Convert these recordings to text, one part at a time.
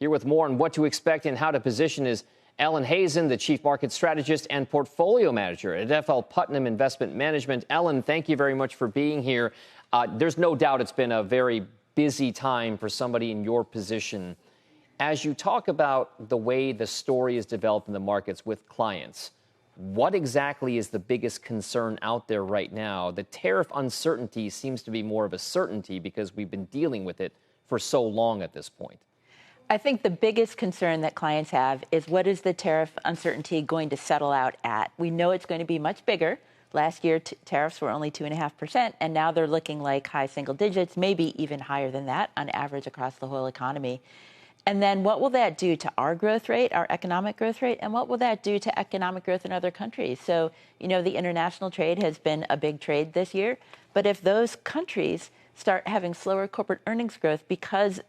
Here with more on what to expect and how to position is Ellen Hazen, the Chief Market Strategist and Portfolio Manager at F.L.Putnam Investment Management. Ellen, thank you very much for being here. There's no doubt it's been a very busy time for somebody in your position. As you talk about the way the story is developed in the markets with clients, what exactly is the biggest concern out there right now? The tariff uncertainty seems to be more of a certainty because we've been dealing with it for so long at this point. I think the biggest concern that clients have is what is the tariff uncertainty going to settle out at? We know it's going to be much bigger. Last year, tariffs were only 2.5%, and now they're looking like high single digits, maybe even higher than that on average across the whole economy. And then what will that do to our growth rate, our economic growth rate, and what will that do to economic growth in other countries? So, you know, the international trade has been a big trade this year, but if those countries start having slower corporate earnings growth because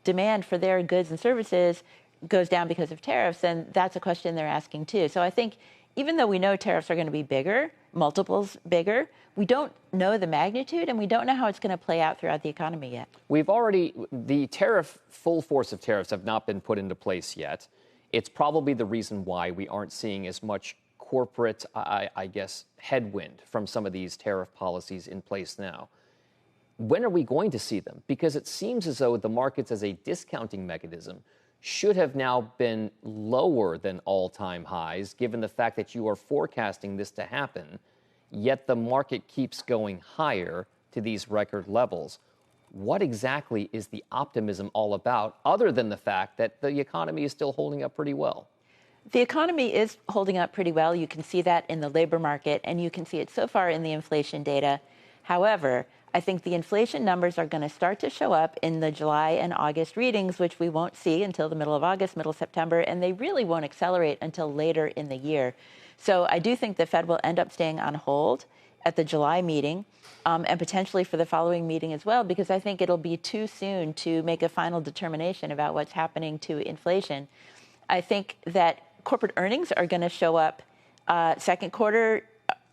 demand for their goods and services goes down because of tariffs, then that's a question they're asking too. So I think even though we know tariffs are going to be bigger, multiples bigger, we don't know the magnitude and we don't know how it's going to play out throughout the economy yet. The full force of tariffs have not been put into place yet. It's probably the reason why we aren't seeing as much corporate, I guess, headwind from some of these tariff policies in place now. When are we going to see them? Because it seems as though the markets as a discounting mechanism should have now been lower than all-time highs, given the fact that you are forecasting this to happen, yet the market keeps going higher to these record levels. What exactly is the optimism all about, other than the fact that the economy is still holding up pretty well? The economy is holding up pretty well. You can see that in the labor market, and you can see it so far in the inflation data. However, I think the inflation numbers are going to start to show up in the July and August readings, which we won't see until the middle of August, middle of September, and they really won't accelerate until later in the year. So I do think the Fed will end up staying on hold at the July meeting and potentially for the following meeting as well, because I think it'll be too soon to make a final determination about what's happening to inflation. I think that corporate earnings are going to show up second quarter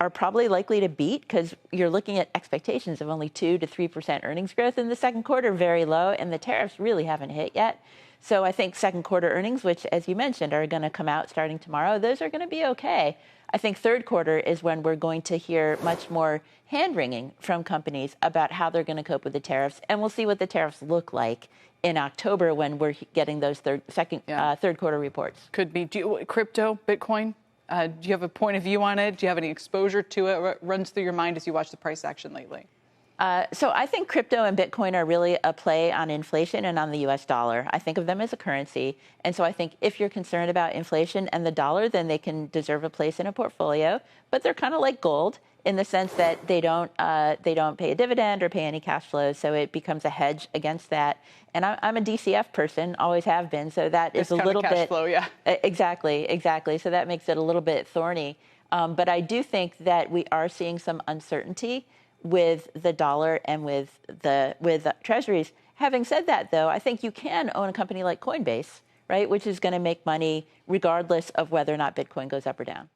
are probably likely to beat because you're looking at expectations of only 2 to 3% earnings growth in the second quarter, very low, and the tariffs really haven't hit yet. So I think second quarter earnings, which, as you mentioned, are going to come out starting tomorrow, those are going to be okay. I think third quarter is when we're going to hear much more hand-wringing from companies about how they're going to cope with the tariffs, and we'll see what the tariffs look like in October when we're getting those third quarter reports. Could be crypto, Bitcoin. Do you have a point of view on it? Do you have any exposure to it? What runs through your mind as you watch the price action lately? So I think crypto and Bitcoin are really a play on inflation and on the U.S. dollar. I think of them as a currency. And so I think if you're concerned about inflation and the dollar, then they can deserve a place in a portfolio. But they're kind of like gold in the sense that they don't pay a dividend or pay any cash flows. So it becomes a hedge against that. And I'm a DCF person, always have been. So that is a little bit. Cash flow, yeah. Exactly. So that makes it a little bit thorny. But I do think that we are seeing some uncertainty with the dollar and with treasuries. Having said that, though, I think you can own a company like Coinbase, right, which is going to make money regardless of whether or not Bitcoin goes up or down.